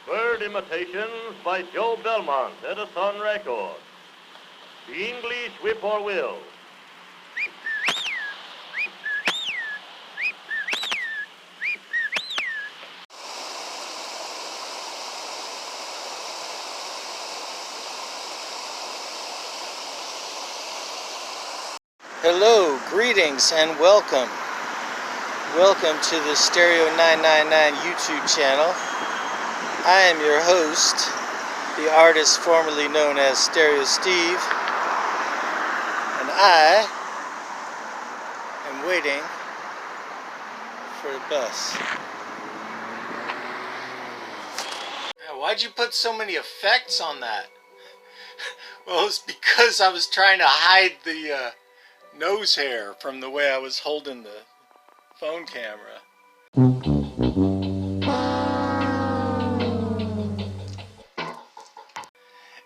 Bird Imitations by Joe Belmont, Edison Records. The English Whippoorwill. Hello, greetings, and welcome. Welcome to the Stereo 999 YouTube channel. I am your host, the artist formerly known as Stereo Steve, and I am waiting for the bus. Why'd you put so many effects on that? Well, it's because I was trying to hide the nose hair from the way I was holding the phone camera.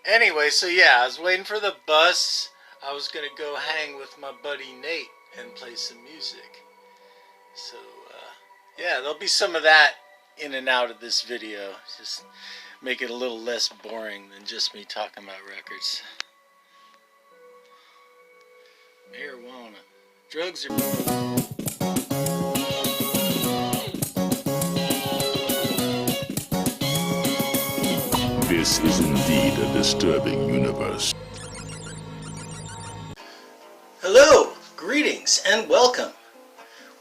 Anyway, so yeah, I was waiting for the bus. I was gonna go hang with my buddy Nate and play some music. So yeah, there'll be some of that in and out of this video. Just make it a little less boring than just me talking about records. Marijuana. Drugs are... This is indeed a disturbing universe. Hello, greetings, and welcome.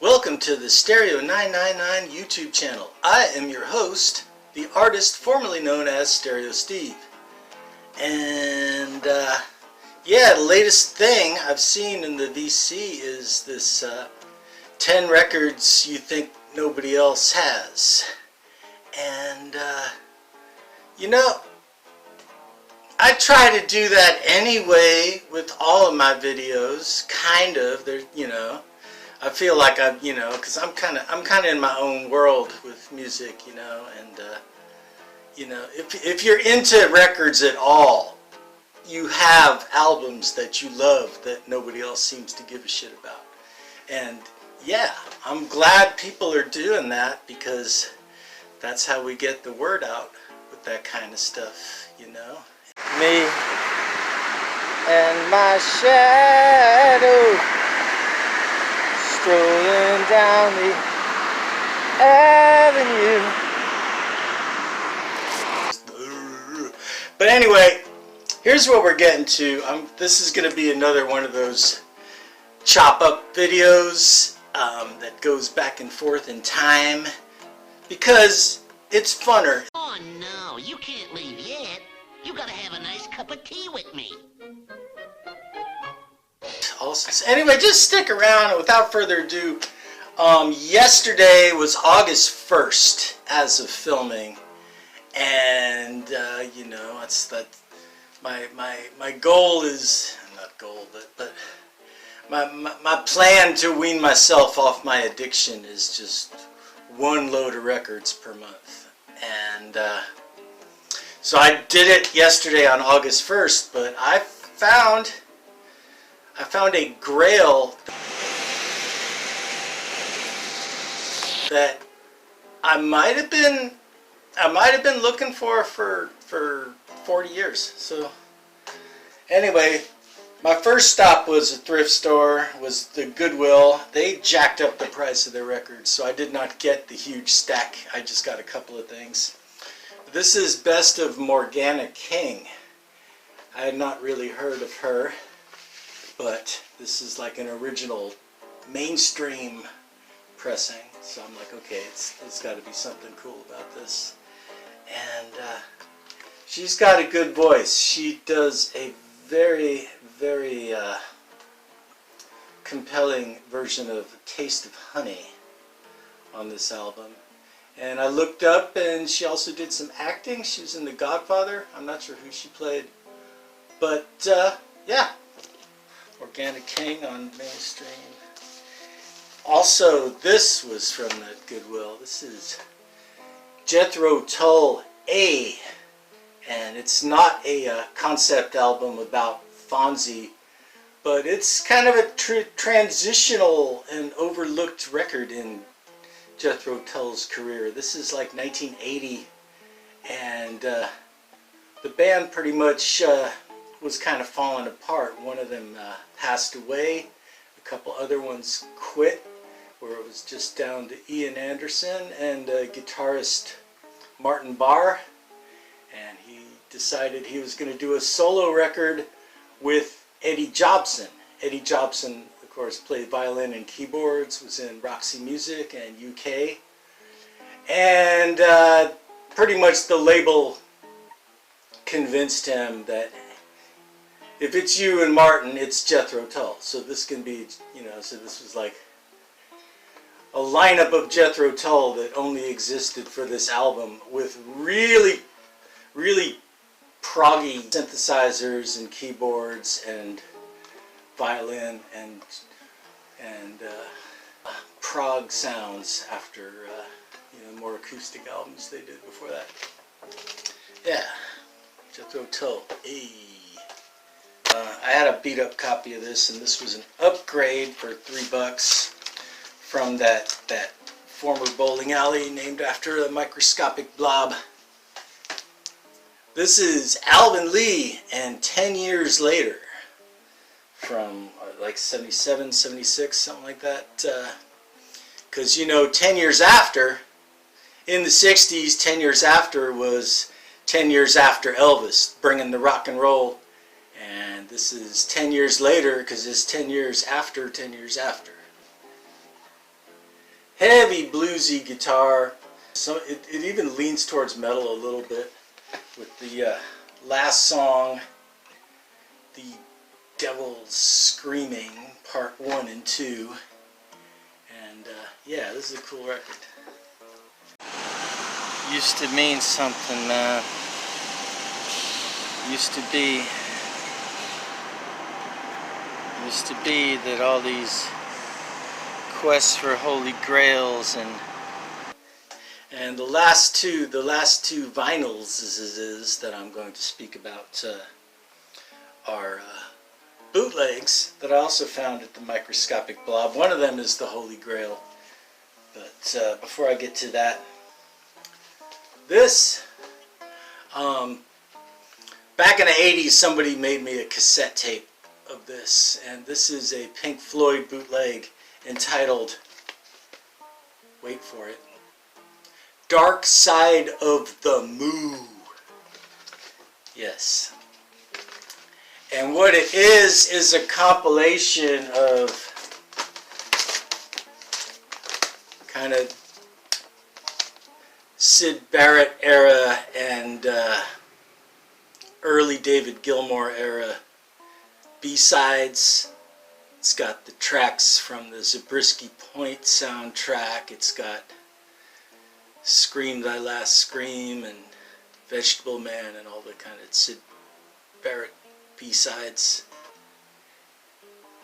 Welcome to the Stereo 999 YouTube channel. I am your host, the artist formerly known as Stereo Steve. And yeah, the latest thing I've seen in the VC is this 10 records you think nobody else has. And you know, I try to do that anyway with all of my videos, kind of. There, you know, I feel like I've, you know, because I'm kind of in my own world with music, you know, and you know, if you're into records at all, you have albums that you love that nobody else seems to give a shit about. And yeah, I'm glad people are doing that, because that's how we get the word out with that kind of stuff, you know. Me and my shadow strolling down the avenue. But anyway, here's what we're getting to. This is going to be another one of those chop up videos that goes back and forth in time, because it's funner. Oh no, you can't leave yet. You gotta have a nice cup of tea with me. Also, anyway, just stick around, and without further ado, yesterday was August 1st as of filming, and you know, it's that my goal is not goal, but my plan to wean myself off my addiction is just one load of records per month. And so I did it yesterday on August 1st, but I found a Grail that I might have been looking for 40 years. So anyway, my first stop was a thrift store, was the Goodwill. They jacked up the price of their records, so I did not get the huge stack. I just got a couple of things. This is Best of Morgana King. I had not really heard of her, but this is like an original mainstream pressing. So I'm like, okay, it's got to be something cool about this. And she's got a good voice. She does a very, very compelling version of Taste of Honey on this album. And I looked up, and she also did some acting. She was in The Godfather. I'm not sure who she played. But yeah, Organic King on mainstream. Also, this was from that Goodwill. This is Jethro Tull A. And it's not a concept album about Fonzie, but it's kind of a transitional and overlooked record in Jethro Tull's career. This is like 1980, and the band pretty much was kind of falling apart. One of them passed away, a couple other ones quit, where it was just down to Ian Anderson and guitarist Martin Barr, and he decided he was going to do a solo record with Eddie Jobson. Eddie Jobson, of course, played violin and keyboards, was in Roxy Music and UK, and pretty much the label convinced him that if it's you and Martin, it's Jethro Tull. So this can be, you know, so this was like a lineup of Jethro Tull that only existed for this album, with really, really proggy synthesizers and keyboards and violin and prog sounds after you know, more acoustic albums they did before that. Yeah, Jethro Tull. Hey. I had a beat up copy of this, and this was an upgrade for $3 from that former bowling alley named after a microscopic blob. This is Alvin Lee and 10 Years Later from like 77, 76, something like that. Because, you know, 10 years after, in the 60s, 10 years after was 10 years after Elvis, bringing the rock and roll. And this is 10 years later because it's 10 years after 10 years after. Heavy bluesy guitar. So it even leans towards metal a little bit, with the last song, The Devil's Screaming, part 1 and 2. And yeah, this is a cool record. Used to mean something, man. Used to be that all these quests for holy grails and the last two vinyls is that I'm going to speak about are bootlegs that I also found at the Microscopic Blob. One of them is the Holy Grail, but before I get to that, this back in the 80s somebody made me a cassette tape of this, and this is a Pink Floyd bootleg entitled, wait for it, Dark Side of the Moo. Yes. And what it is a compilation of kind of Syd Barrett era and early David Gilmour era B-sides. It's got the tracks from the Zabriskie Point soundtrack. It's got Scream Thy Last Scream and Vegetable Man and all the kind of Syd Barrett B-sides.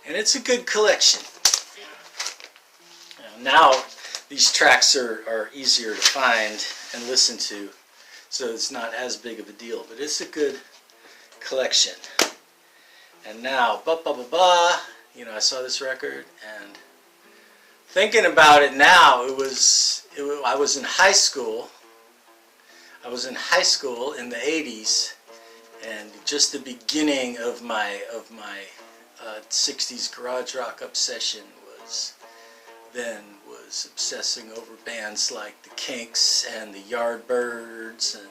And it's a good collection. Now these tracks are easier to find and listen to, so it's not as big of a deal, but it's a good collection. And now, you know, I saw this record, and thinking about it now, I was in high school. I was in high school in the 80s, and just the beginning of my 60s garage rock obsession was obsessing over bands like the Kinks and the Yardbirds, and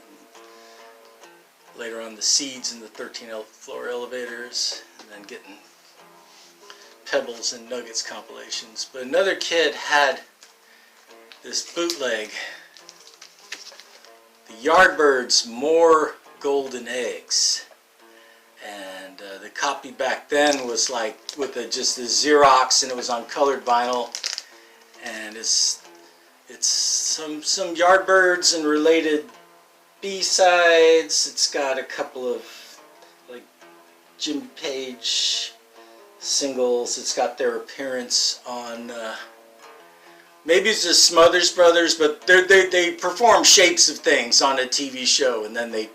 later on the Seeds and the 13th Floor Elevators, and then getting Pebbles and Nuggets compilations. But another kid had this bootleg, the Yardbirds' More Golden Eggs, and the copy back then was like with just the Xerox, and it was on colored vinyl, and it's some Yardbirds and related B-sides. It's got a couple of like Jim Page singles. It's got their appearance on maybe it's the Smothers Brothers, but they perform Shapes of Things on a TV show, and then they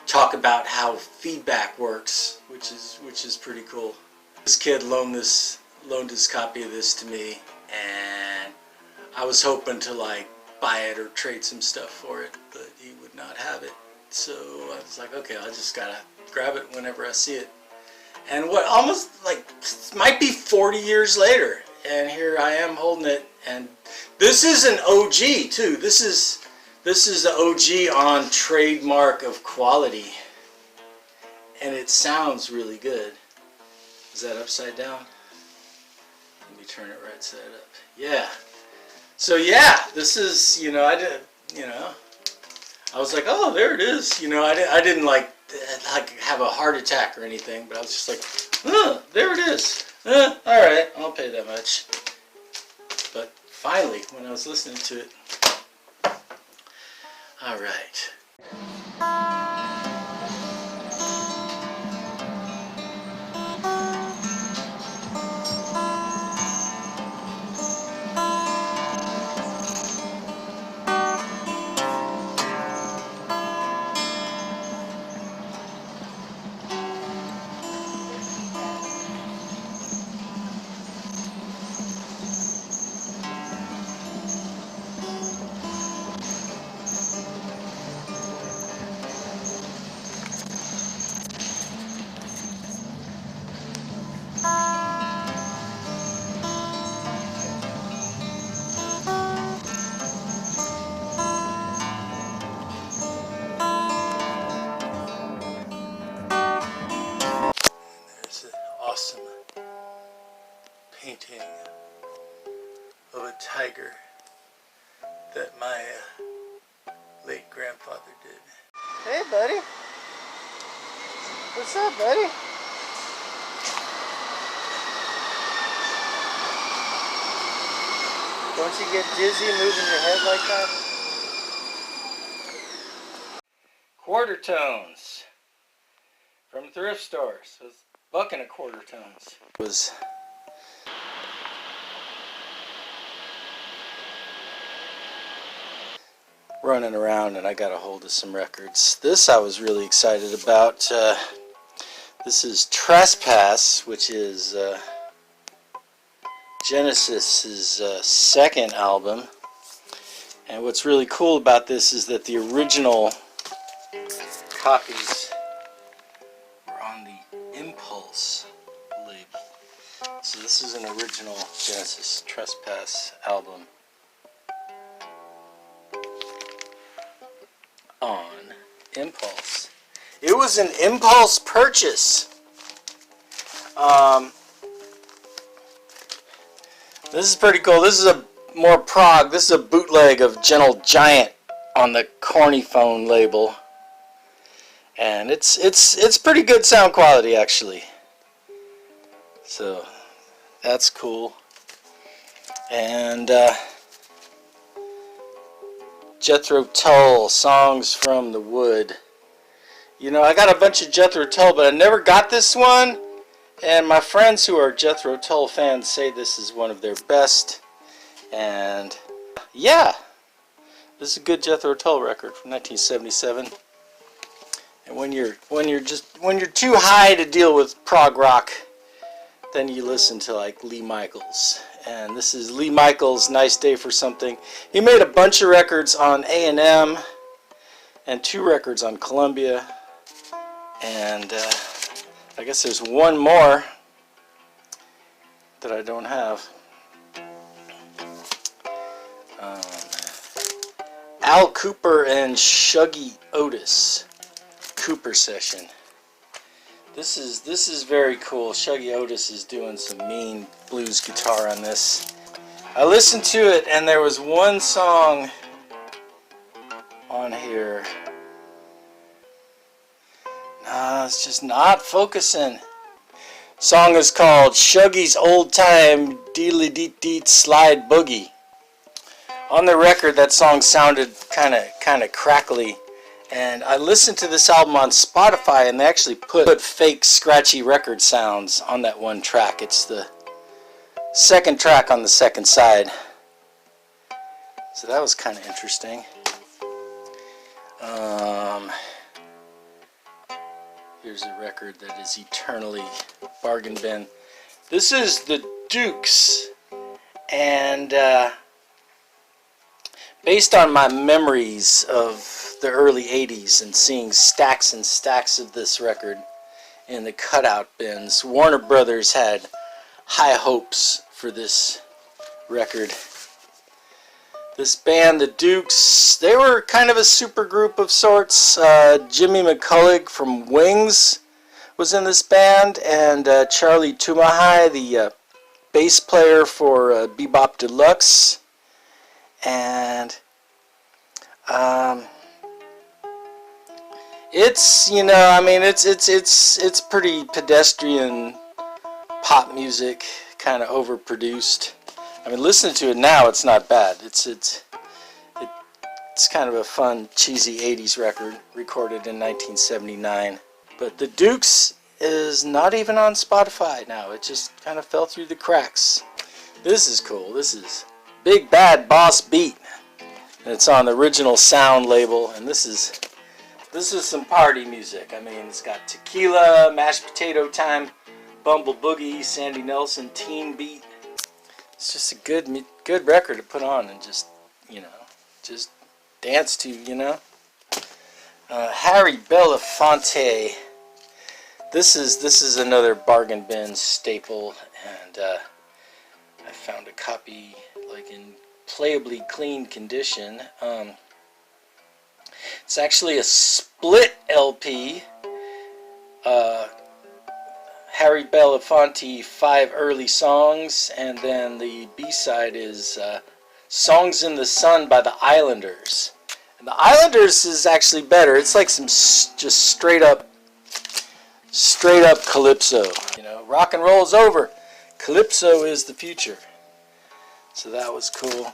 talk about how feedback works, which is pretty cool. This kid loaned his copy of this to me, and I was hoping to like buy it or trade some stuff for it, but he would not have it. So I was like, okay, I just gotta grab it whenever I see it. And what, almost like, might be 40 years later, and here I am holding it. And this is an OG too. This is the OG on trademark of quality, and it sounds really good. Is that upside down? Let me turn it right side up. Yeah. So yeah, this is, you know, I was like, oh, there it is. You know, I didn't like have a heart attack or anything, but I was just like, there it is. All right, I'll pay that much. But finally, when I was listening to it, all right. Awesome painting of a tiger that my late grandfather did. Hey buddy, what's up buddy? Don't you get dizzy moving your head like that? Quarter tones from thrift stores. It was bucking a quarter tones. Was running around and I got a hold of some records. This I was really excited about. This is Trespass, which is Genesis's second album. And what's really cool about this is that the original copies were on the Impulse label. So this is an original Genesis Trespass album on Impulse. It was an Impulse purchase. This is pretty cool. This is a more prog. This is a bootleg of Gentle Giant on the Corny Phone label. And it's pretty good sound quality actually. So that's cool. And Jethro Tull, Songs from the Wood. You know, I got a bunch of Jethro Tull, but I never got this one. And my friends who are Jethro Tull fans say this is one of their best. And yeah, this is a good Jethro Tull record from 1977. And when you're too high to deal with prog rock, then you listen to like Lee Michaels. And this is Lee Michaels' Nice Day for Something. He made a bunch of records on A&M and 2 records on Columbia. And I guess there's one more that I don't have. Al Cooper and Shuggy Otis Cooper session. This is very cool. Shuggy Otis is doing some mean blues guitar on this. I listened to it and there was one song on here. Nah, it's just not focusing. Song is called Shuggy's Old Time Deedly Deet Deet Slide Boogie. On the record, that song sounded kind of crackly, and I listened to this album on Spotify, and they actually put fake scratchy record sounds on that one track. It's the second track on the second side, so that was kind of interesting. Here's a record that is eternally bargain bin. This is the Dukes, and Based on my memories of the early 80s and seeing stacks and stacks of this record in the cutout bins, Warner Brothers had high hopes for this record. This band, the Dukes, they were kind of a super group of sorts. Jimmy McCulloch from Wings was in this band, and Charlie Tumahai, the bass player for Bebop Deluxe. And it's, you know, I mean, it's pretty pedestrian pop music, kind of overproduced. I mean, listening to it now, it's not bad. It's kind of a fun, cheesy 80s record recorded in 1979. But the Dukes is not even on Spotify now. It just kind of fell through the cracks. This is cool. This is Big Bad Boss Beat. And it's on the Original Sound label. And this is some party music. I mean, it's got Tequila, Mashed Potato Time, Bumble Boogie, Sandy Nelson, Teen Beat. It's just a good record to put on and just, you know, just dance to, you know. Harry Belafonte. This is another bargain bin staple, and I found a copy like in playably clean condition. It's actually a split LP. Harry Belafonte, 5 early songs, and then the B-side is Songs in the Sun by the Islanders. And the Islanders is actually better. It's like some just straight up calypso. You know, rock and roll is over. Calypso is the future. So that was cool.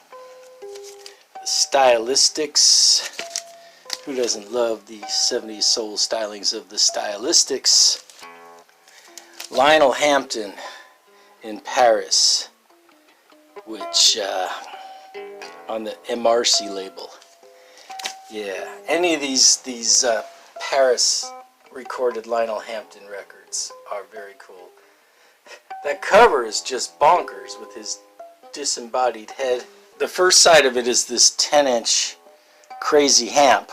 The Stylistics. Who doesn't love the 70s soul stylings of the Stylistics? Lionel Hampton in Paris, which on the MRC label. Yeah, any of these Paris recorded Lionel Hampton records are very cool. That cover is just bonkers with his disembodied head. The first side of it is this 10-inch Crazy Hamp,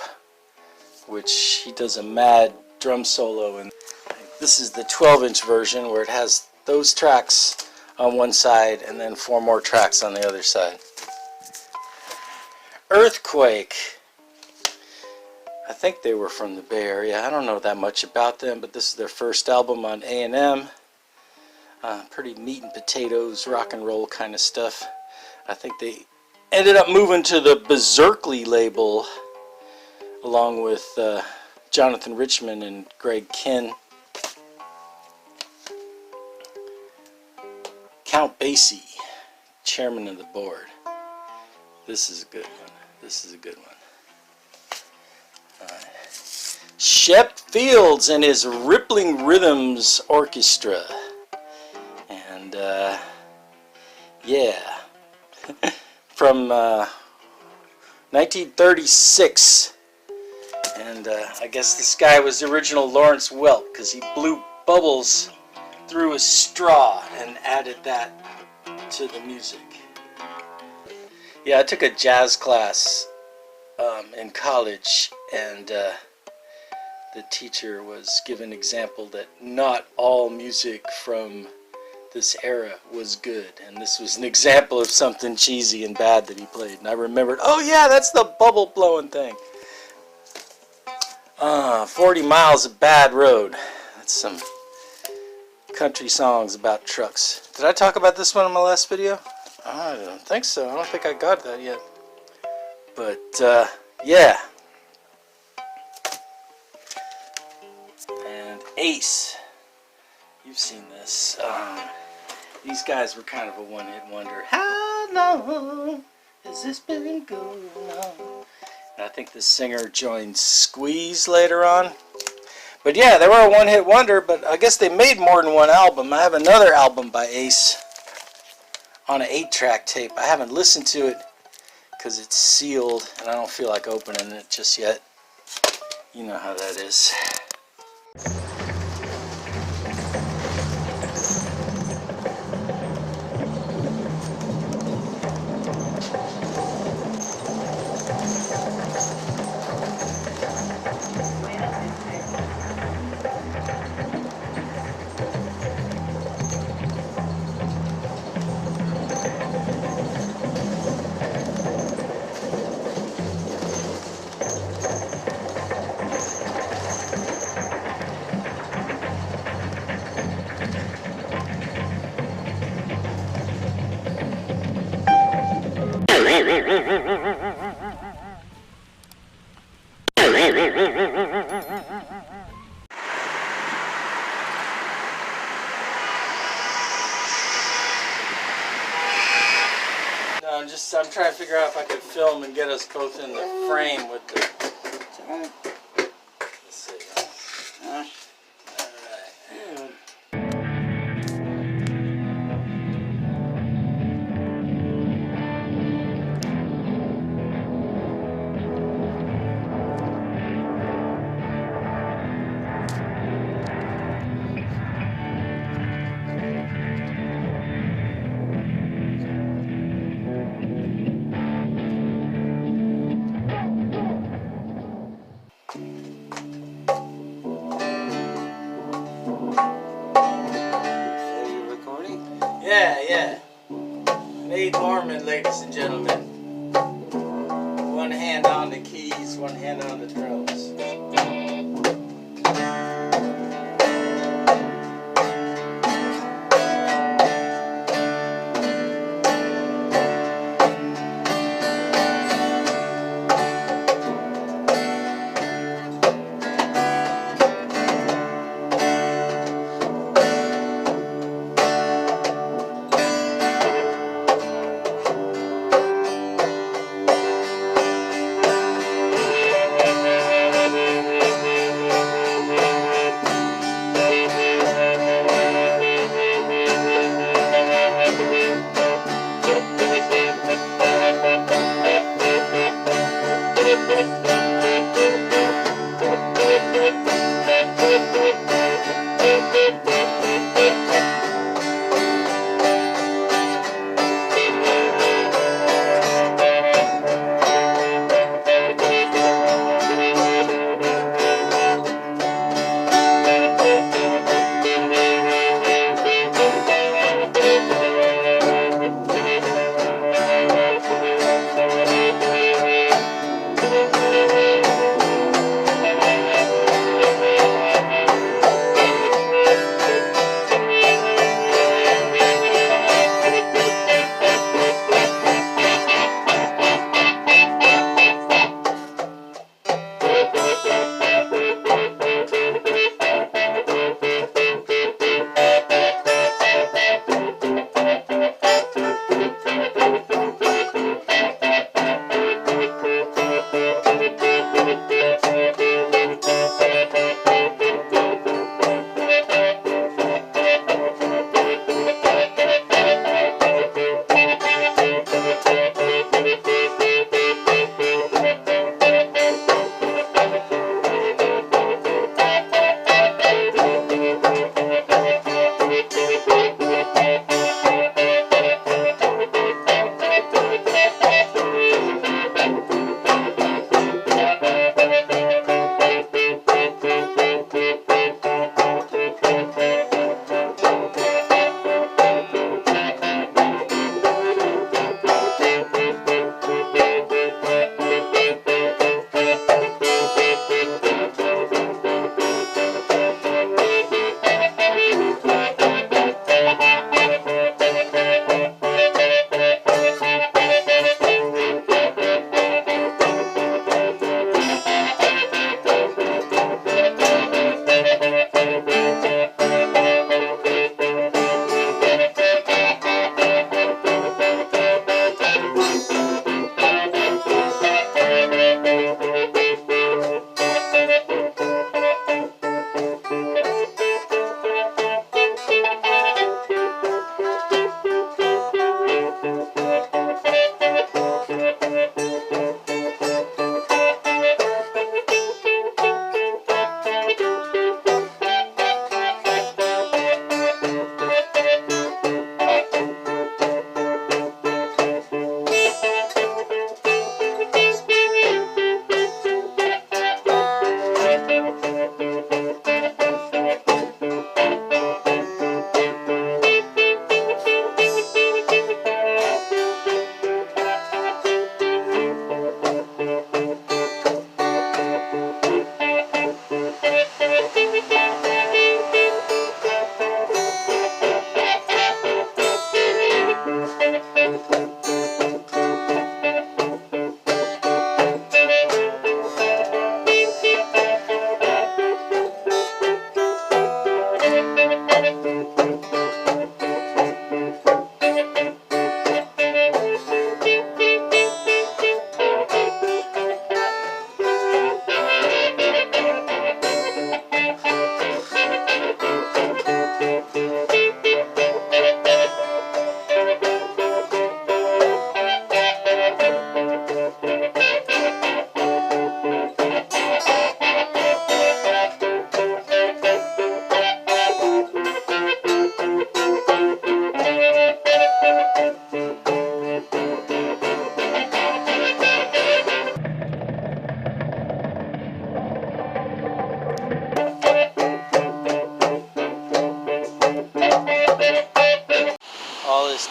which he does a mad drum solo in. This is the 12-inch version where it has those tracks on one side and then 4 more tracks on the other side. Earthquake. I think they were from the Bay Area. I don't know that much about them, but this is their first album on A&M. Pretty meat and potatoes, rock and roll kind of stuff. I think they ended up moving to the Berserkly label along with Jonathan Richman and Greg Kinn. Count Basie, chairman of the board. This is a good one. This is a good one. Shep Fields and his Rippling Rhythms Orchestra. And, yeah. From 1936. And I guess this guy was the original Lawrence Welk, because he blew bubbles through a straw and added that to the music. Yeah, I took a jazz class in college, and the teacher was given an example that not all music from this era was good, and this was an example of something cheesy and bad that he played, and I remembered, oh yeah, that's the bubble blowing thing. 40 Miles of Bad Road. That's some country songs about trucks. Did I talk about this one in my last video? I don't think so. I don't think I got that yet. But, yeah. And Ace. You've seen this. These guys were kind of a one-hit wonder. How long has this been going on? And I think the singer joined Squeeze later on. But yeah, they were a one-hit wonder, but I guess they made more than one album. I have another album by Ace on an 8-track tape. I haven't listened to it because it's sealed, and I don't feel like opening it just yet. You know how that is. try to figure out if I could film and get us both in the frame with the... Let's see. Alright. Yeah. Made Mormon, ladies and gentlemen. One hand on the keys, one hand on the drums.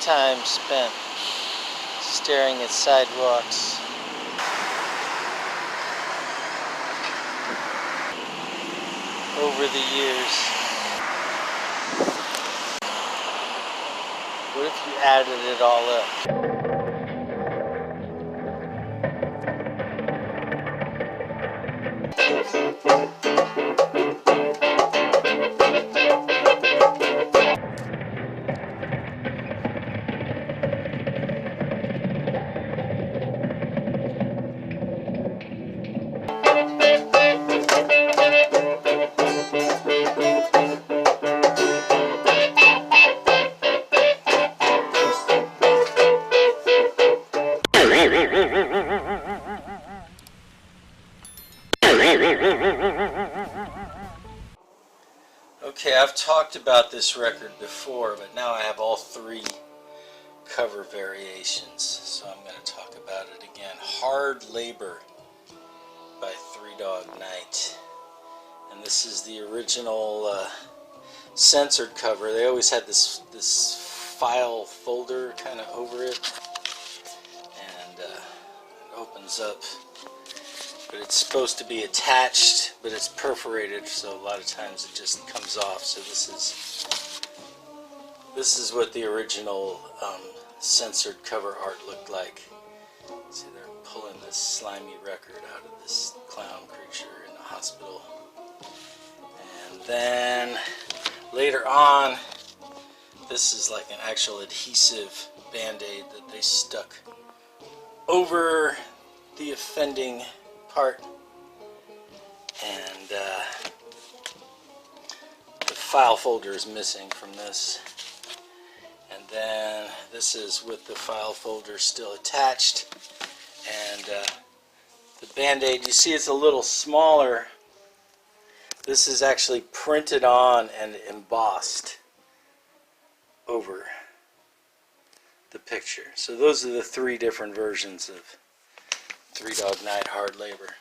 time spent staring at sidewalks. Over the years. What if you added it all up? Okay, I've talked about this record before, but now I have all three cover variations, so I'm going to talk about it again. Hard Labor by Three Dog Night. And this is the original censored cover. They always had this file folder kind of over it, and it opens up. But it's supposed to be attached, but it's perforated, so a lot of times it just comes off. So this is what the original censored cover art looked like. See, they're pulling this slimy record out of this clown creature in the hospital. And then later on, this is like an actual adhesive band-aid that they stuck over the offending part, and the file folder is missing from this. And then this is with the file folder still attached, and the band-aid, you see it's a little smaller. This is actually printed on and embossed over the picture. So those are the three different versions of Three Dog Night, Hard Labor.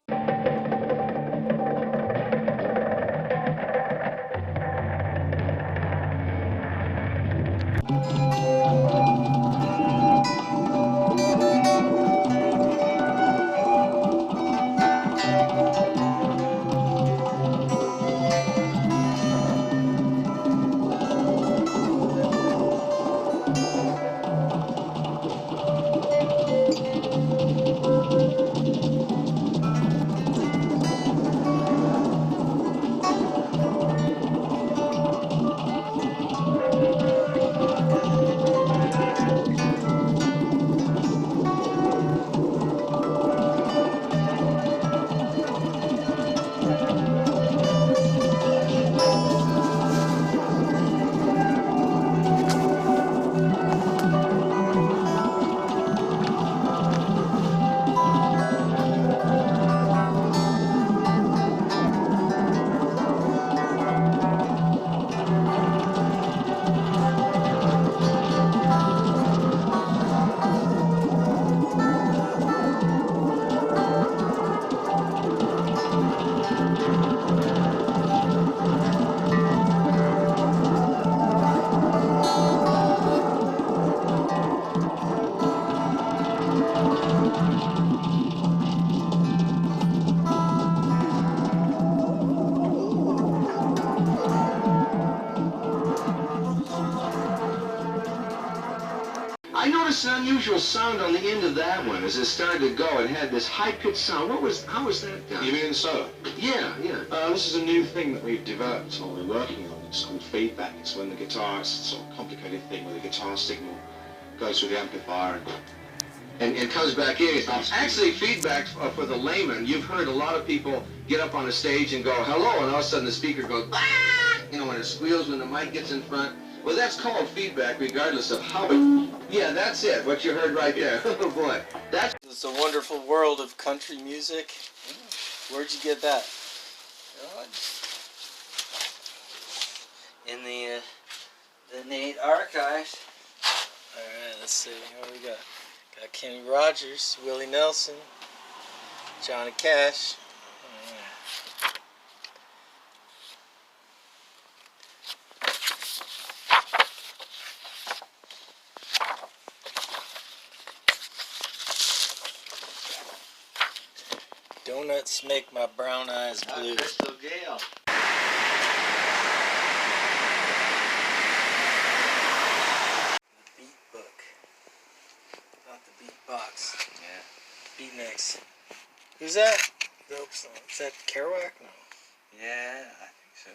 I noticed an unusual sound on the end of that one. As it started to go, it had this high-pitched sound. How was that done? You mean the solo? Yeah. This is a new thing that we've developed or we're working on. It's called feedback. It's when the guitar, it's a sort of complicated thing where the guitar signal goes through the amplifier And it comes back in. Actually, feedback for the layman, you've heard a lot of people get up on the stage and go, hello, and all of a sudden the speaker goes, ah! You know, when it squeals when the mic gets in front. Well, that's called feedback regardless of how it... Yeah, that's it, what you heard right there. Oh, boy. That's... It's a wonderful world of country music. Where'd you get that? In the Nate archives. Alright, let's see what we got. Got Kenny Rogers, Willie Nelson, Johnny Cash. Let's make my brown eyes blue. Crystal Gale. The beat book. Not the beat box. Yeah. Beat next. Who's that? Is that Kerouac? No. Yeah, I think so.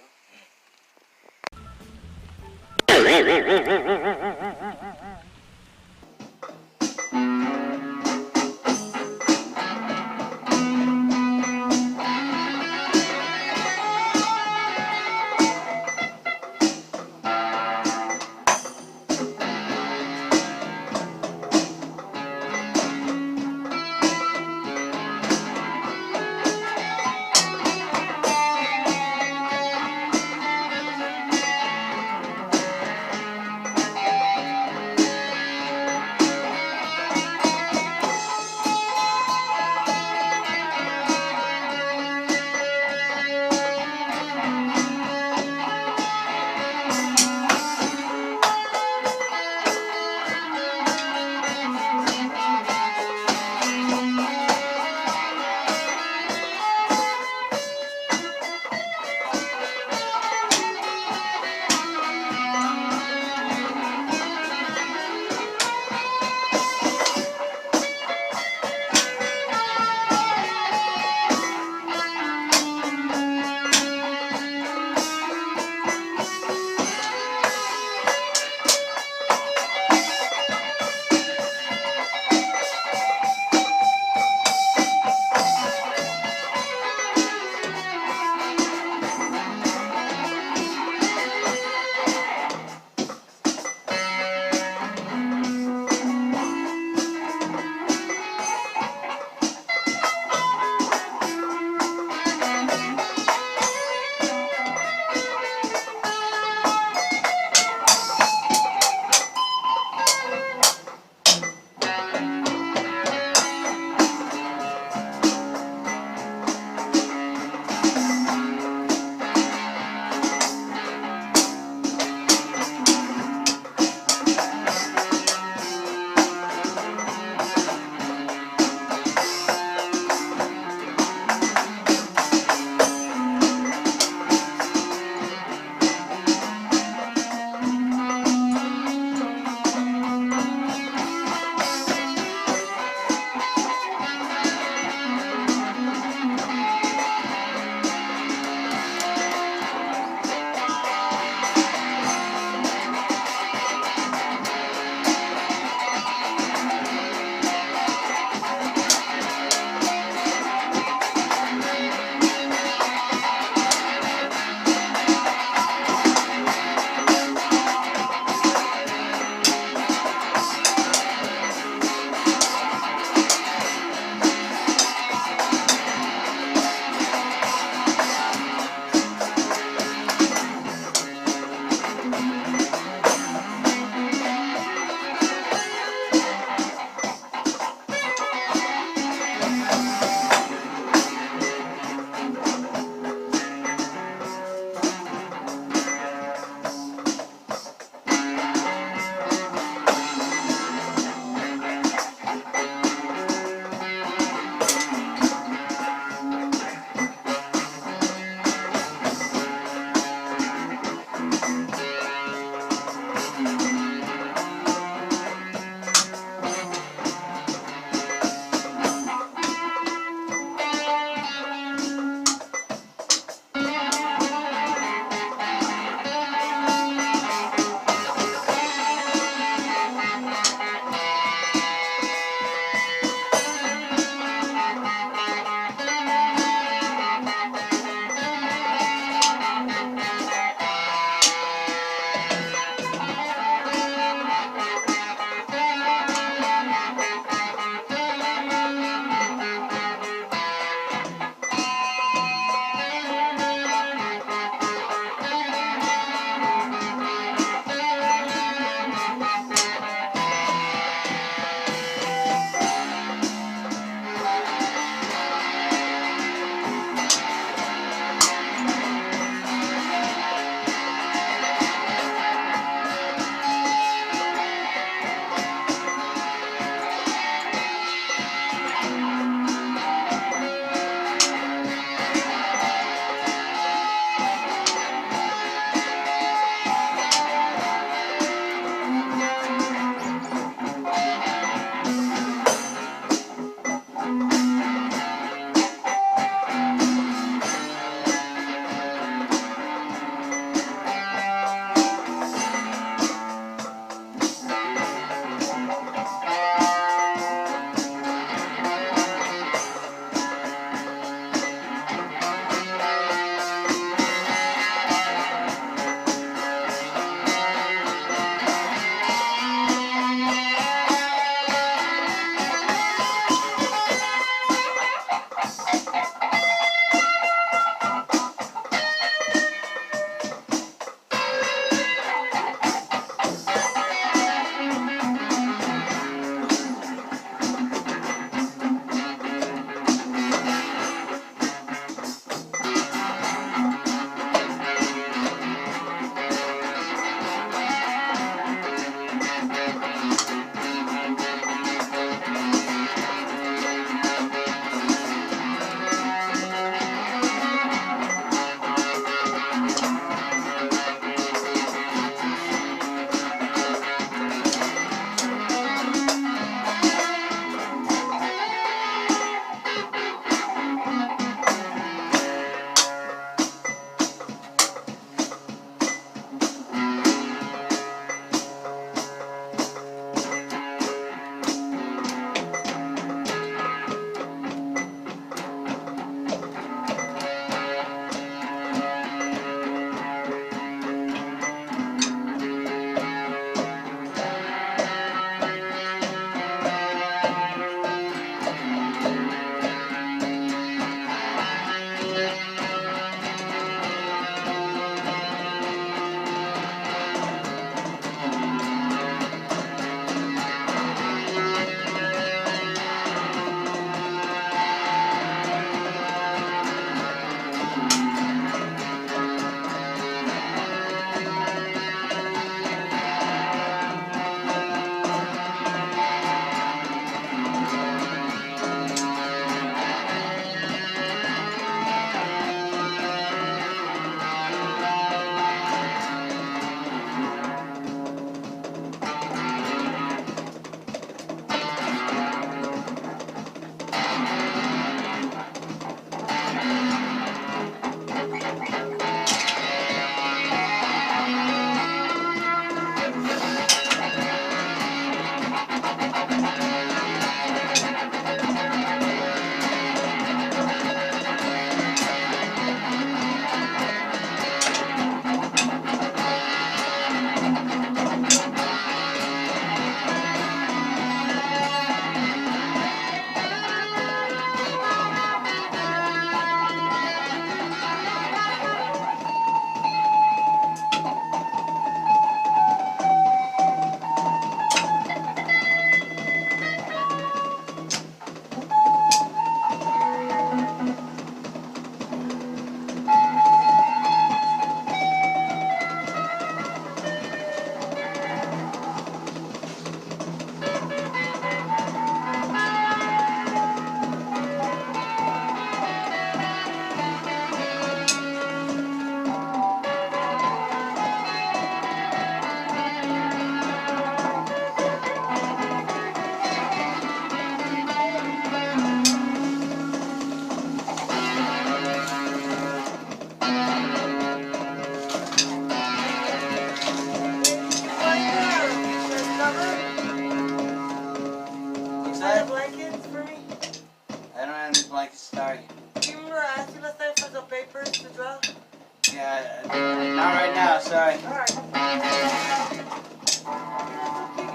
Oh, sorry. Alright.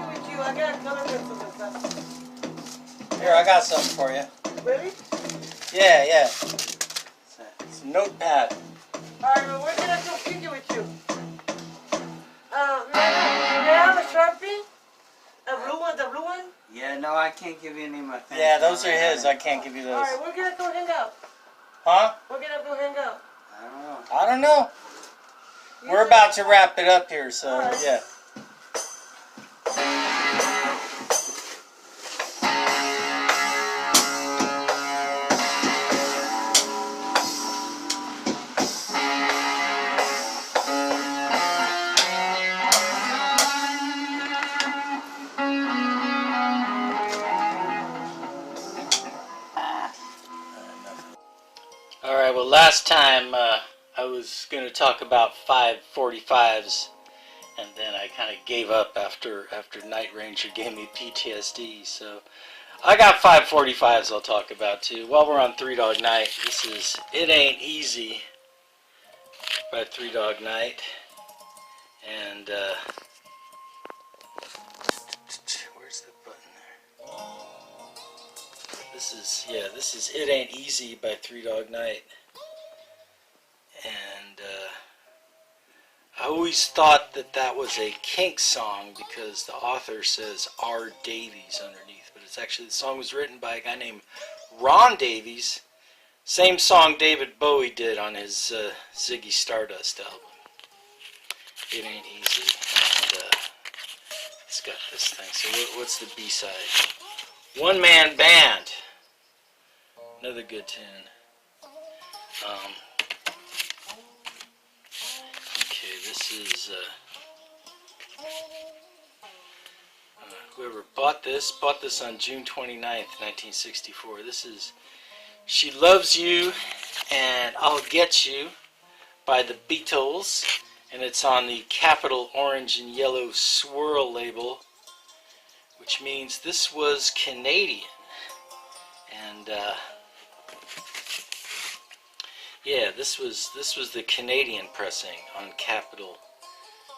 With you. I got color pencils and stuff. Here, I got something for you. Really? Yeah, yeah. It's a notepad. Alright, well, we're gonna go kick it with you. May I have a Sharpie? A blue one, the blue one? Yeah, no, I can't give you any of my fans. Yeah, those are his. I can't give you those. Alright, we're gonna go hang out. Huh? We're gonna go hang out. I don't know. I don't know. We're about to wrap it up here, so yeah. Alright, well last time I was going to talk about 545s, and then I kind of gave up after Night Ranger gave me PTSD, so I got 545s I'll talk about too. While we're on Three Dog Night, this is It Ain't Easy by Three Dog Night, and where's the button there? This is It Ain't Easy by Three Dog Night. And I always thought that was a Kinks song because the author says R. Davies underneath, but it's actually, the song was written by a guy named Ron Davies. Same song David Bowie did on his Ziggy Stardust album. It Ain't Easy. And it's got this thing. So what's the B-side? One Man Band. Another good tune. Okay, this is whoever bought this on June 29th, 1964. This is She Loves You and I'll Get You by the Beatles, and it's on the Capital Orange and Yellow Swirl label, which means this was Canadian. And yeah, this was the Canadian pressing on Capital,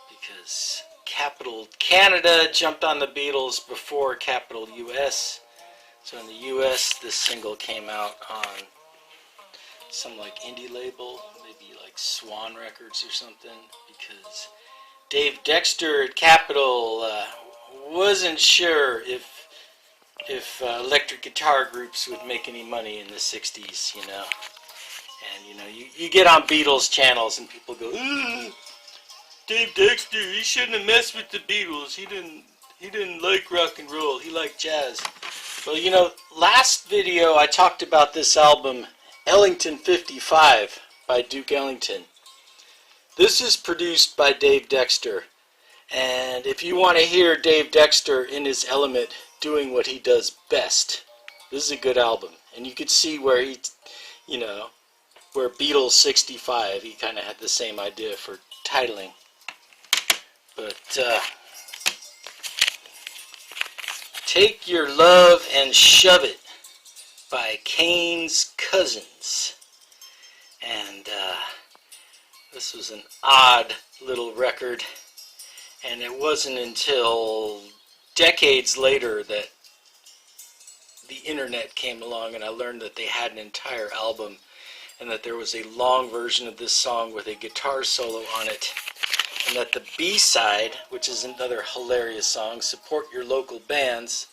because Capital Canada jumped on the Beatles before Capital US. So in the US, this single came out on some like indie label, maybe like Swan Records or something, because Dave Dexter at Capital wasn't sure if electric guitar groups would make any money in the 60s, you know. And, you know, you get on Beatles channels and people go, Dave Dexter, he shouldn't have messed with the Beatles. He didn't like rock and roll. He liked jazz. Well, you know, last video I talked about this album, Ellington 55 by Duke Ellington. This is produced by Dave Dexter. And if you want to hear Dave Dexter in his element doing what he does best, this is a good album. And you could see where he, you know, where Beatles 65, he kind of had the same idea for titling. But Take Your Love and Shove It by Kane's Cousins. And this was an odd little record, and it wasn't until decades later that the internet came along and I learned that they had an entire album, and that there was a long version of this song with a guitar solo on it, and that the B-side, which is another hilarious song, Support Your Local Bands,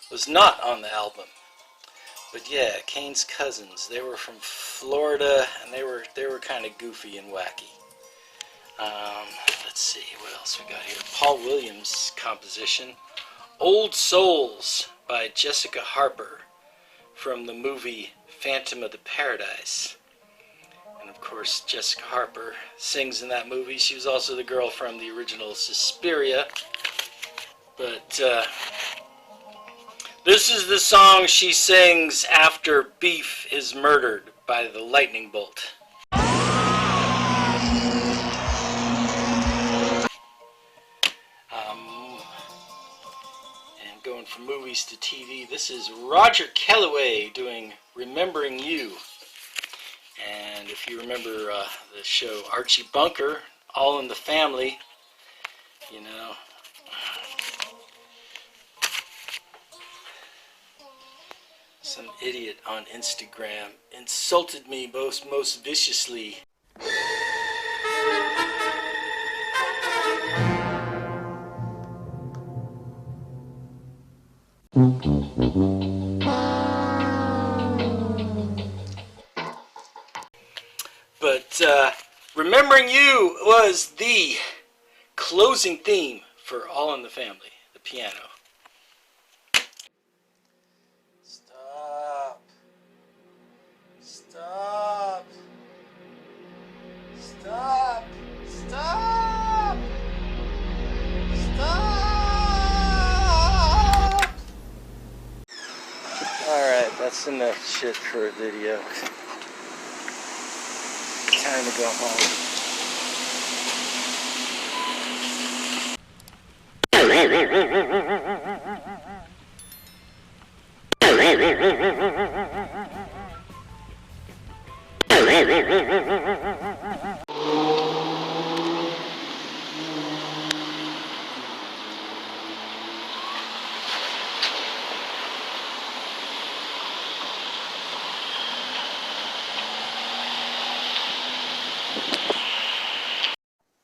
was not on the album. But yeah, Kane's Cousins, they were from Florida, and they were kind of goofy and wacky. Let's see, what else we got here? Paul Williams' composition, Old Souls by Jessica Harper, from the movie Phantom of the Paradise. And of course, Jessica Harper sings in that movie. She was also the girl from the original Suspiria. But this is the song she sings after Beef is murdered by the lightning bolt. And going from movies to TV, this is Roger Kellaway doing Remembering You. And if you remember the show Archie Bunker, All in the Family, you know. Some idiot on Instagram insulted me most viciously. But Remembering You was the closing theme for All in the Family, the piano. Stop. Stop. Stop. Stop. Stop. Alright, that's enough shit for a video. Time to go home.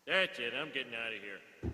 That's it, I'm getting out of here.